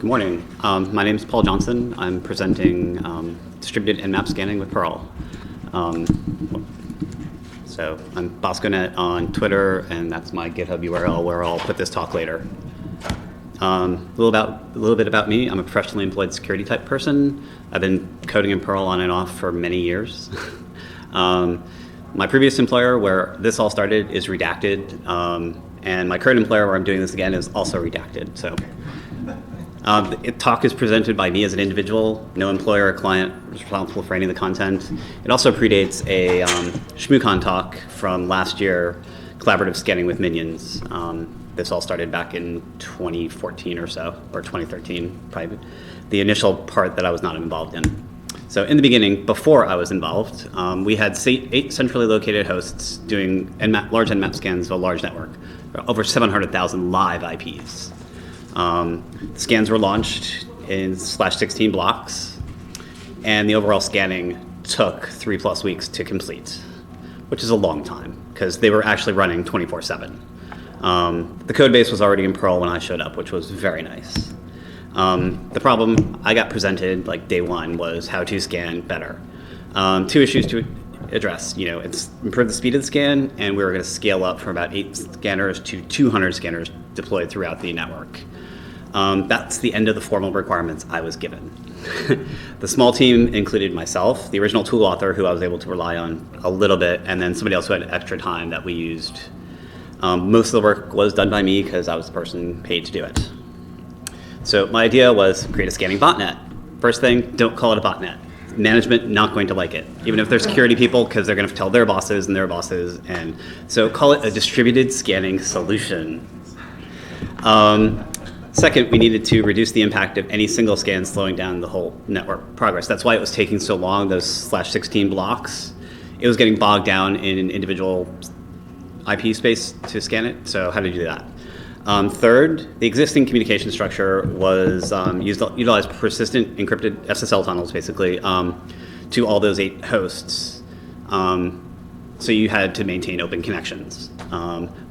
Good morning. My name is Paul Johnson. I'm presenting distributed Nmap scanning with Perl. So I'm bosconet on Twitter, and that's my GitHub URL where I'll put this talk later. A little bit about me. I'm a professionally employed security type person. I've been coding in Perl on and off for many years. My previous employer, where this all started, is redacted, and my current employer, where I'm doing this again, is also redacted. So, the talk is presented by me as an individual. No employer or client is responsible for any of the content. It also predates a ShmooCon talk from last year, collaborative scanning with minions. This all started back in 2014 or so, or 2013, probably the initial part that I was not involved in. So in the beginning, before I was involved, we had 8 centrally located hosts doing large Nmap scans of a large network, over 700,000 live IPs. Scans were launched in /16 blocks, and the overall scanning took 3+ weeks to complete, which is a long time, because they were actually running 24/7. The code base was already in Perl when I showed up, which was very nice. The problem I got presented like day one was how to scan better. 2 issues to address. It's improve the speed of the scan, and we were going to scale up from about 8 scanners to 200 scanners deployed throughout the network. That's the end of the formal requirements I was given. The small team included myself, the original tool author who I was able to rely on a little bit, and then somebody else who had extra time that we used. Most of the work was done by me because I was the person paid to do it. So my idea was create a scanning botnet. First thing, don't call it a botnet. Management not going to like it, even if they're security people, because they're going to tell their bosses and their bosses. And so call it a distributed scanning solution. Second, we needed to reduce the impact of any single scan slowing down the whole network progress. That's why it was taking so long, those /16 blocks. It was getting bogged down in an individual IP space to scan it, so how to do that. Third, the existing communication structure was utilized persistent encrypted SSL tunnels, basically, to all those 8 hosts. So you had to maintain open connections.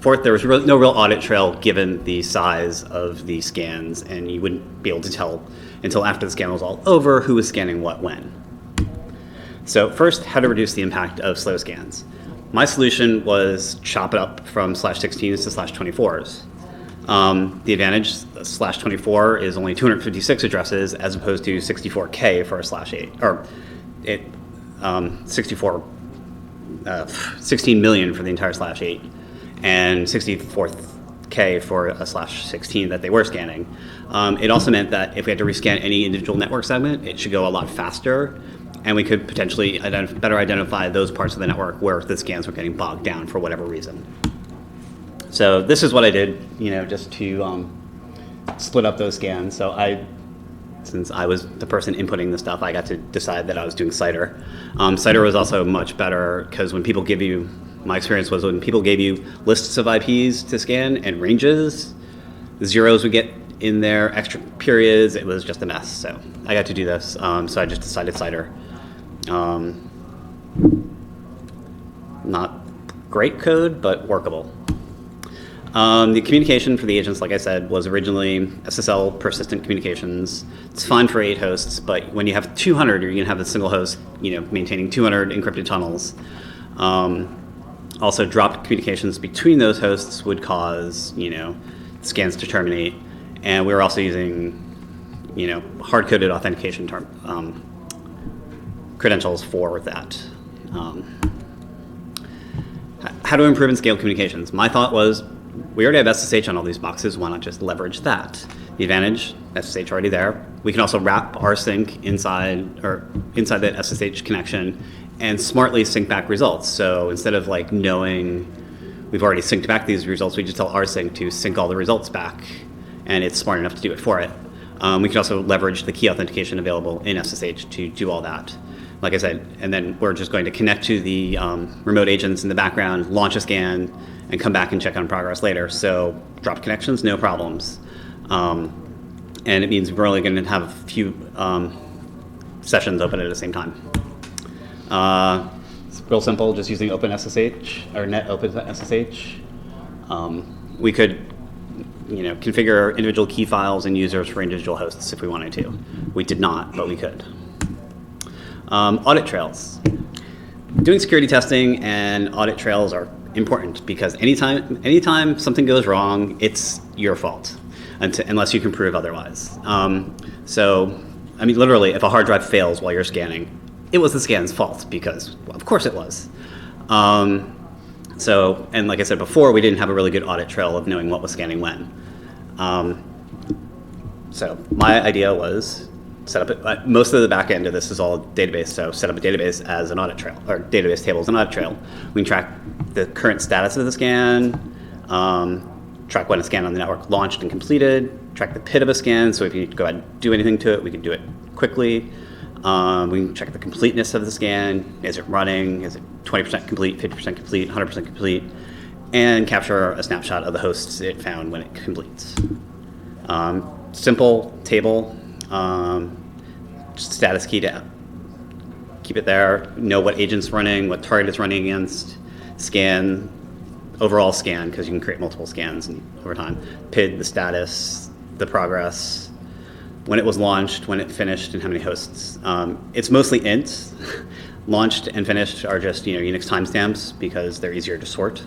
Fourth, there was no real audit trail given the size of the scans, and you wouldn't be able to tell until after the scan was all over who was scanning what when. So first, how to reduce the impact of slow scans. My solution was chop it up from /16s to /24s. The advantage, /24 is only 256 addresses as opposed to 64K for a /8, or 16 million for the entire /8, and 64K for a /16 that they were scanning. It also meant that if we had to rescan any individual network segment, it should go a lot faster, and we could potentially better identify those parts of the network where the scans were getting bogged down for whatever reason. So this is what I did, just to split up those scans. So since I was the person inputting the stuff, I got to decide that I was doing CIDR. CIDR was also much better because when people give you, my experience was when people gave you lists of IPs to scan and ranges, the zeros would get in there, extra periods, it was just a mess. So I got to do this, so I just decided CIDR. Not great code, but workable. The communication for the agents, like I said, was originally SSL persistent communications. It's fine for 8 hosts, but when you have 200, you're going to have a single host, maintaining 200 encrypted tunnels. Also, dropped communications between those hosts would cause, scans to terminate. And we were also using, hard-coded authentication credentials for that. How to improve and scale communications? My thought was, we already have SSH on all these boxes, why not just leverage that? The advantage, SSH already there. We can also wrap rsync inside that SSH connection and smartly sync back results. So instead of knowing we've already synced back these results, we just tell rsync to sync all the results back, and it's smart enough to do it for it. We can also leverage the key authentication available in SSH to do all that. Like I said, and then we're just going to connect to the remote agents in the background, launch a scan, and come back and check on progress later. So drop connections, no problems. And it means we're only going to have a few sessions open at the same time. It's real simple, just using OpenSSH or net OpenSSH. We could configure individual key files and users for individual hosts if we wanted to. We did not, but we could. Audit trails. Doing security testing and audit trails are important because anytime something goes wrong, it's your fault, unless you can prove otherwise. Literally, if a hard drive fails while you're scanning, it was the scan's fault because, well, of course it was. And like I said before, we didn't have a really good audit trail of knowing what was scanning when. So my idea was set up most of the back end of this is all database, so set up a database as an audit trail, or database table as an audit trail. We can track the current status of the scan, track when a scan on the network launched and completed, track the PID of a scan, so if you need to go ahead and do anything to it, we can do it quickly. We can check the completeness of the scan. Is it running? Is it 20% complete, 50% complete, 100% complete? And capture a snapshot of the hosts it found when it completes. Simple table, just status key to keep it there, know what agent's running, what target it's running against, scan, overall scan, because you can create multiple scans over time, PID, the status, the progress, when it was launched, when it finished, and how many hosts. It's mostly ints. Launched and finished are just Unix timestamps because they're easier to sort.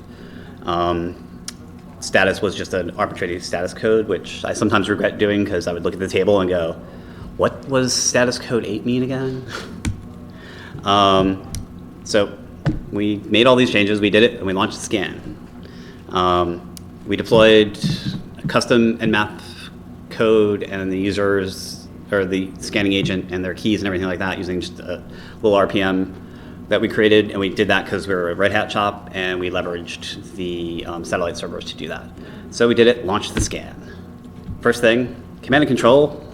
Status was just an arbitrary status code, which I sometimes regret doing because I would look at the table and go, what was status code 8 mean again? So we made all these changes, we did it, and we launched the scan. We deployed a custom Nmap code and the users, or the scanning agent and their keys and everything like that using just a little RPM that we created, and we did that because we were a Red Hat shop and we leveraged the satellite servers to do that. So we did it, launched the scan. First thing, command and control,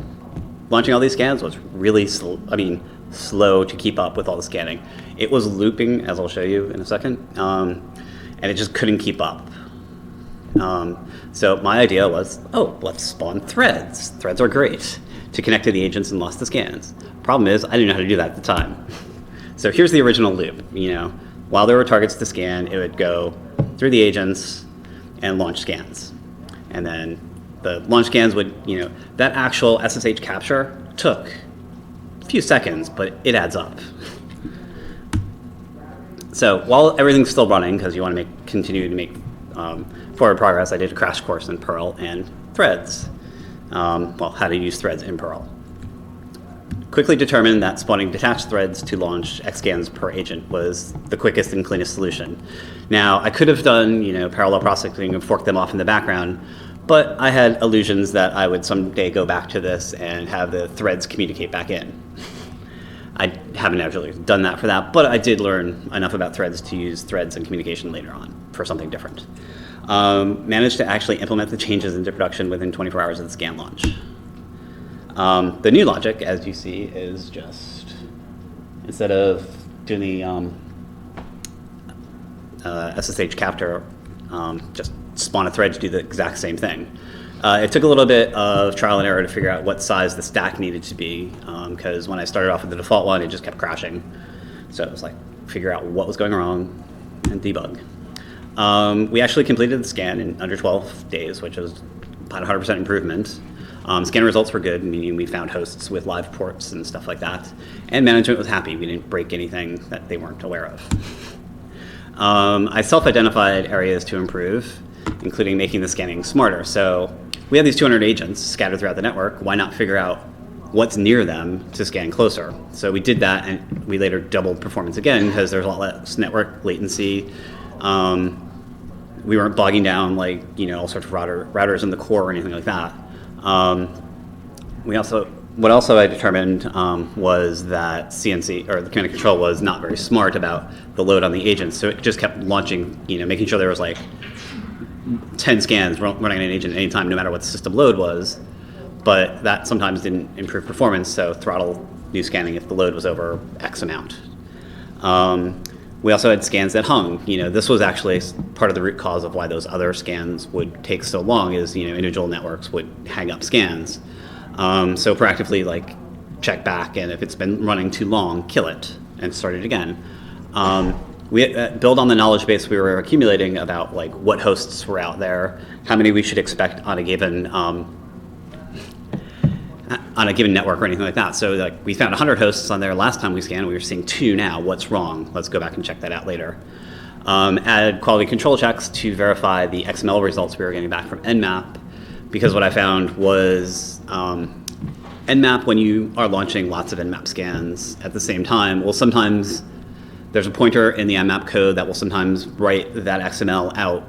launching all these scans was really slow to keep up with all the scanning. It was looping, as I'll show you in a second, and it just couldn't keep up. So my idea was, let's spawn threads. Threads are great to connect to the agents and lost the scans. Problem is, I didn't know how to do that at the time. So here's the original loop. While there were targets to scan, it would go through the agents and launch scans. And then the launch scans would, that actual SSH capture took a few seconds, but it adds up. So while everything's still running, because you want to continue to make forward progress, I did a crash course in Perl and threads. How to use threads in Perl. Quickly determined that spawning detached threads to launch Xscans per agent was the quickest and cleanest solution. Now, I could have done, parallel processing and forked them off in the background, but I had illusions that I would someday go back to this and have the threads communicate back in. I haven't actually done that for that, but I did learn enough about threads to use threads and communication later on for something different. Managed to actually implement the changes into production within 24 hours of the scan launch. The new logic, as you see, is just, instead of doing the SSH capture, just spawn a thread to do the exact same thing. It took a little bit of trial and error to figure out what size the stack needed to be, because when I started off with the default one, it just kept crashing. So it was like, figure out what was going wrong and debug. We actually completed the scan in under 12 days, which was about 100% improvement. Scan results were good, meaning we found hosts with live ports and stuff like that. And management was happy. We didn't break anything that they weren't aware of. I self-identified areas to improve, including making the scanning smarter. So we have these 200 agents scattered throughout the network. Why not figure out what's near them to scan closer? So we did that, and we later doubled performance again because there's a lot less network latency. We weren't bogging down like all sorts of routers in the core or anything like that. What also I determined was that CNC, or the command and control, was not very smart about the load on the agents. So it just kept launching, making sure there was like 10 scans running on an agent at any time, no matter what the system load was. But that sometimes didn't improve performance, so throttle new scanning if the load was over X amount. We also had scans that hung. This was actually part of the root cause of why those other scans would take so long, is individual networks would hang up scans. So proactively check back, and if it's been running too long, kill it and start it again. we build on the knowledge base we were accumulating about like what hosts were out there, how many we should expect on a given network or anything like that. So like we found 100 hosts on there last time we scanned. We were seeing 2 now. What's wrong? Let's go back and check that out later. Add quality control checks to verify the XML results we were getting back from Nmap, because what I found was Nmap, when you are launching lots of Nmap scans at the same time, will sometimes, there's a pointer in the Nmap code that will sometimes write that XML out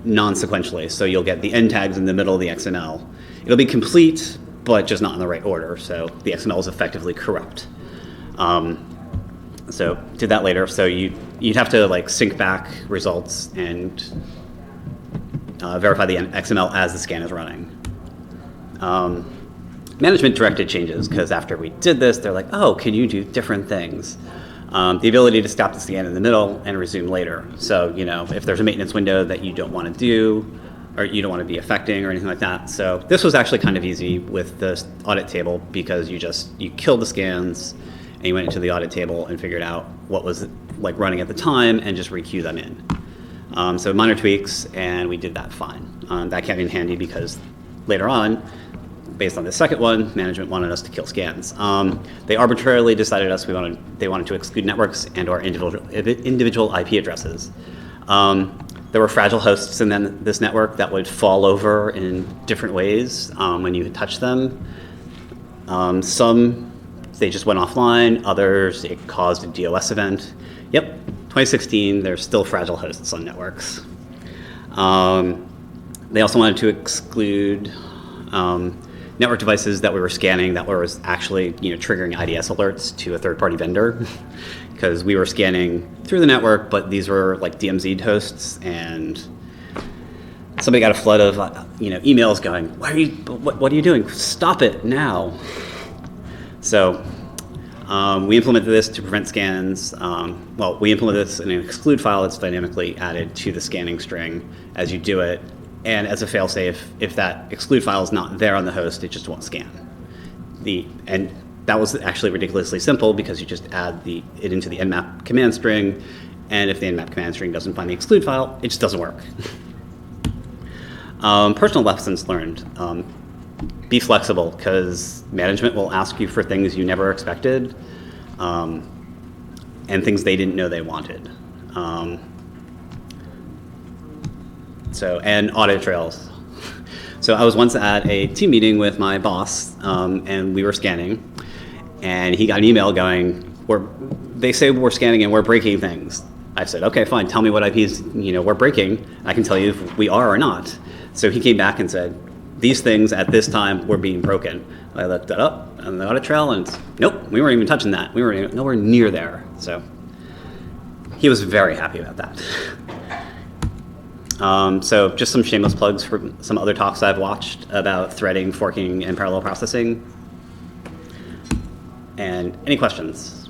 non-sequentially. So you'll get the end tags in the middle of the XML. It'll be complete, but just not in the right order. So the XML is effectively corrupt. So did that later. So you'd have to like sync back results and verify the XML as the scan is running. Management directed changes, because after we did this, they're like, oh, can you do different things? The ability to stop the scan in the middle and resume later. So, if there's a maintenance window that you don't want to do, or you don't want to be affecting or anything like that. So this was actually kind of easy with the audit table, because you killed the scans and you went into the audit table and figured out what was like running at the time and just requeue them in. So minor tweaks, and we did that fine. That came in handy because later on, based on the second one, management wanted us to kill scans. They arbitrarily decided they wanted to exclude networks and/or individual IP addresses. There were fragile hosts in this network that would fall over in different ways when you touch them. Some, they just went offline. Others, it caused a DOS event. Yep, 2016, there's still fragile hosts on networks. They also wanted to exclude network devices that we were scanning that was actually triggering IDS alerts to a third-party vendor, because we were scanning through the network, but these were like DMZ'd hosts, and somebody got a flood of emails going, what are you doing? Stop it now. So we implemented this to prevent scans. We implemented this in an exclude file that's dynamically added to the scanning string as you do it. And as a failsafe, if that exclude file is not there on the host, it just won't scan. And that was actually ridiculously simple, because you just add it into the Nmap command string, and if the Nmap command string doesn't find the exclude file, it just doesn't work. Personal lessons learned. Be flexible, because management will ask you for things you never expected, and things they didn't know they wanted. And audit trails. So I was once at a team meeting with my boss, and we were scanning, and he got an email going, they say we're scanning and we're breaking things. I said, okay, fine, tell me what IPs we're breaking. I can tell you if we are or not. So he came back and said, these things at this time were being broken. I looked that up on the audit trail, and nope, we weren't even touching that. We were nowhere near there. So he was very happy about that. So just some shameless plugs for some other talks I've watched about threading, forking, and parallel processing. And any questions?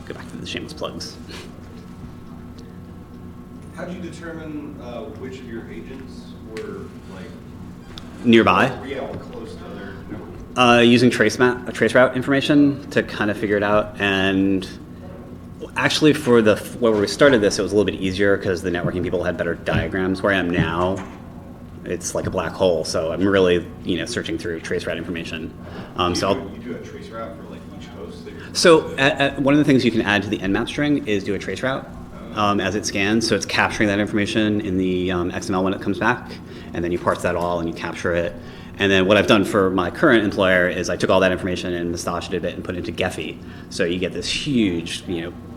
Go back to the shameless plugs. How did you determine which of your agents were nearby? Yeah, or close to other networks? Using traceroute information to kind of figure it out. And actually, for where we started this, it was a little bit easier because the networking people had better diagrams. Where I am now, it's like a black hole. So I'm really, searching through traceroute information. You do a traceroute for each host? So one of the things you can add to the Nmap string is do a traceroute as it scans. So it's capturing that information in the XML when it comes back, and then you parse that all and you capture it. And then what I've done for my current employer is I took all that information and massaged it a bit and put it into Gephi. So you get this huge,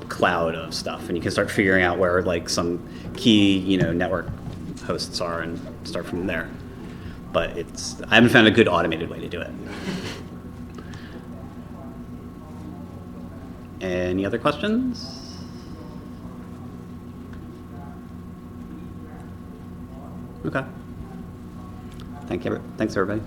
cloud of stuff, and you can start figuring out where some key, network hosts are and start from there. But I haven't found a good automated way to do it. Any other questions? Okay. Thanks, everybody.